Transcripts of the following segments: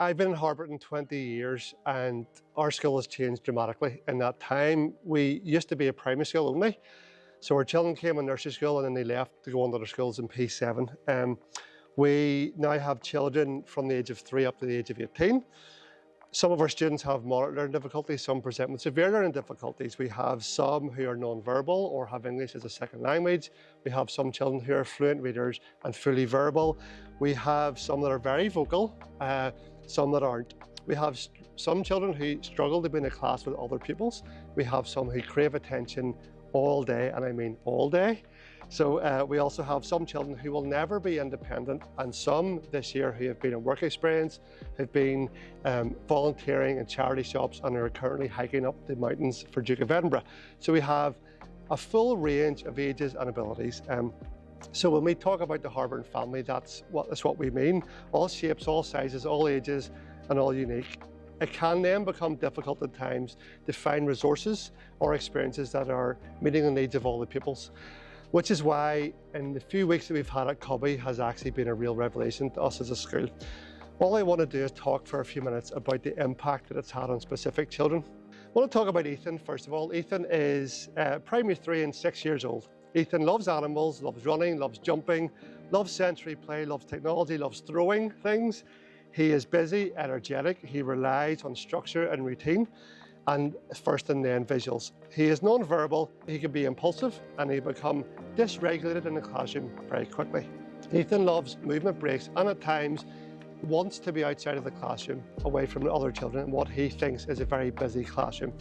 I've been in Harberton 20 years and our school has changed dramatically. In that time, we used to be a primary school only. So our children came in nursery school and then they left to go on to their schools in P7. We now have children from the age of 3 up to the age of 18. Some of our students have moderate learning difficulties, some present with severe learning difficulties. We have some who are non-verbal or have English as a second language. We have some children who are fluent readers and fully verbal. We have some that are very vocal, some that aren't. We have some children who struggle to be in a class with other pupils. We have some who crave attention all day, and I mean all day. So we also have some children who will never be independent, and some this year who have been in work experience, have been volunteering in charity shops and are currently hiking up the mountains for Duke of Edinburgh. So we have a full range of ages and abilities. So when we talk about the Harberton family, that's what we mean. All shapes, all sizes, all ages, and all unique. It can then become difficult at times to find resources or experiences that are meeting the needs of all the pupils. Which is why in the few weeks that we've had at Cubby has actually been a real revelation to us as a school. All I want to do is talk for a few minutes about the impact that it's had on specific children. I want to talk about Ethan first of all. Ethan is primary 3 and 6 years old. Ethan loves animals, loves running, loves jumping, loves sensory play, loves technology, loves throwing things. He is busy, energetic, he relies on structure and routine, and first and then visuals. He is non-verbal, he can be impulsive, and he become dysregulated in the classroom very quickly. Ethan loves movement breaks and at times wants to be outside of the classroom, away from the other children in what he thinks is a very busy classroom.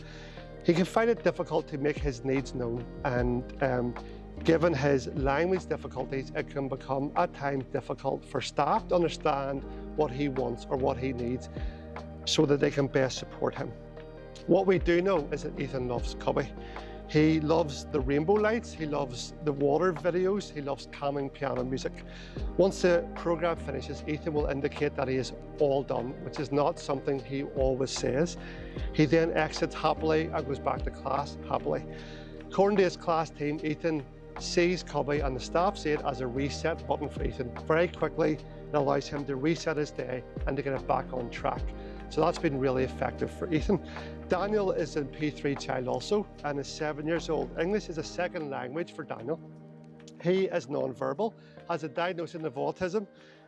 He can find it difficult to make his needs known, and given his language difficulties, it can become at times difficult for staff to understand what he wants or what he needs so that they can best support him. What we do know is that Ethan loves Cubby. He loves the rainbow lights, he loves the water videos, he loves calming piano music. Once the program finishes, Ethan will indicate that he is all done, which is not something he always says. He then exits happily and goes back to class happily. According to his class team, Ethan sees Cubby and the staff see it as a reset button for Ethan. Very quickly, it allows him to reset his day and to get it back on track. So that's been really effective for Ethan. Daniel is a P3 child also and is 7 years old. English is a second language for Daniel. He is non-verbal, has a diagnosis of autism,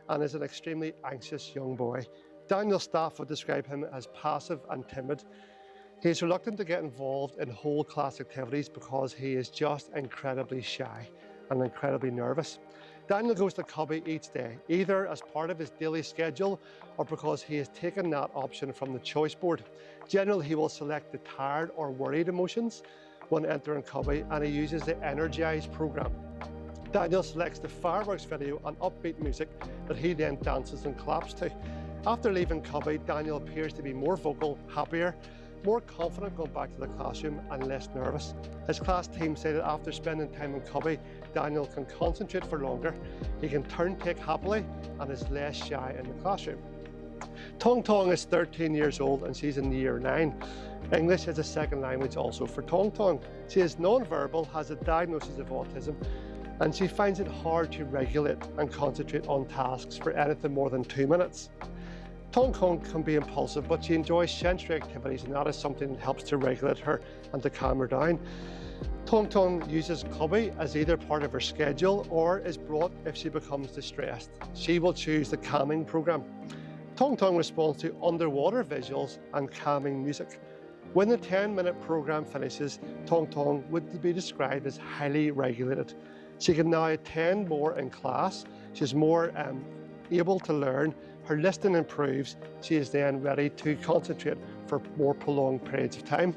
and is an extremely anxious young boy. Daniel's staff would describe him as passive and timid. He is reluctant to get involved in whole class activities because he is just incredibly shy and incredibly nervous. Daniel goes to Cubby each day, either as part of his daily schedule or because he has taken that option from the choice board. Generally, he will select the tired or worried emotions when entering Cubby, and he uses the Energize program. Daniel selects the fireworks video and upbeat music that he then dances and claps to. After leaving Cubby, Daniel appears to be more vocal, happier, more confident going back to the classroom and less nervous. His class team say that after spending time in Cubby, Daniel can concentrate for longer, he can turn take happily and is less shy in the classroom. Tong is 13 years old and she's in year 9. English is a second language also for Tong. She is non-verbal, has a diagnosis of autism, and she finds it hard to regulate and concentrate on tasks for anything more than 2 minutes. Tong can be impulsive, but she enjoys sensory activities, and that is something that helps to regulate her and to calm her down. Tong uses Cubby as either part of her schedule or is brought if she becomes distressed. She will choose the calming program. Tong responds to underwater visuals and calming music. When the 10-minute program finishes, Tong would be described as highly regulated. She can now attend more in class. She's more able to learn. Her listening improves. She is then ready to concentrate for more prolonged periods of time.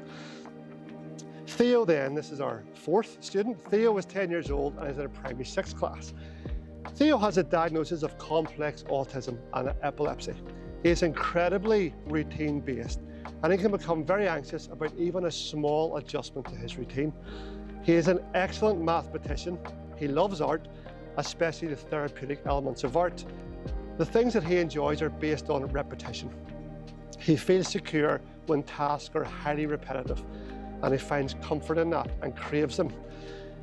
Theo then, this is our 4th student. Theo is 10 years old and is in a primary 6 class. Theo has a diagnosis of complex autism and epilepsy. He is incredibly routine-based and he can become very anxious about even a small adjustment to his routine. He is an excellent mathematician. He loves art, especially the therapeutic elements of art. The things that he enjoys are based on repetition. He feels secure when tasks are highly repetitive, and he finds comfort in that and craves them.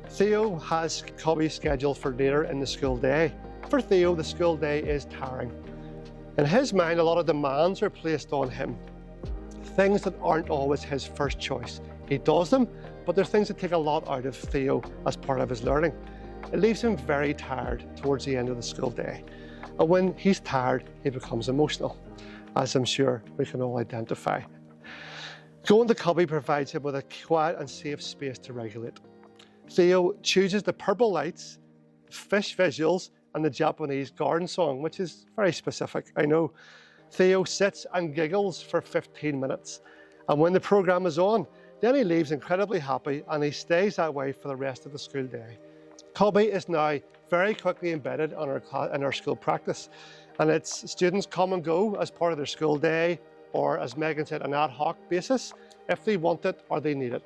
Theo has Cubby scheduled for later in the school day. For Theo, the school day is tiring. In his mind, a lot of demands are placed on him, things that aren't always his first choice. He does them, but they're things that take a lot out of Theo as part of his learning. It leaves him very tired towards the end of the school day. And when he's tired, he becomes emotional, as I'm sure we can all identify. Going to Cubby provides him with a quiet and safe space to regulate. Theo chooses the purple lights, fish visuals, and the Japanese garden song, which is very specific, I know. Theo sits and giggles for 15 minutes. And when the programme is on, then he leaves incredibly happy and he stays that way for the rest of the school day. Cubby is now very quickly embedded in our school practice. And its students come and go as part of their school day, or as Megan said, an ad hoc basis, if they want it or they need it.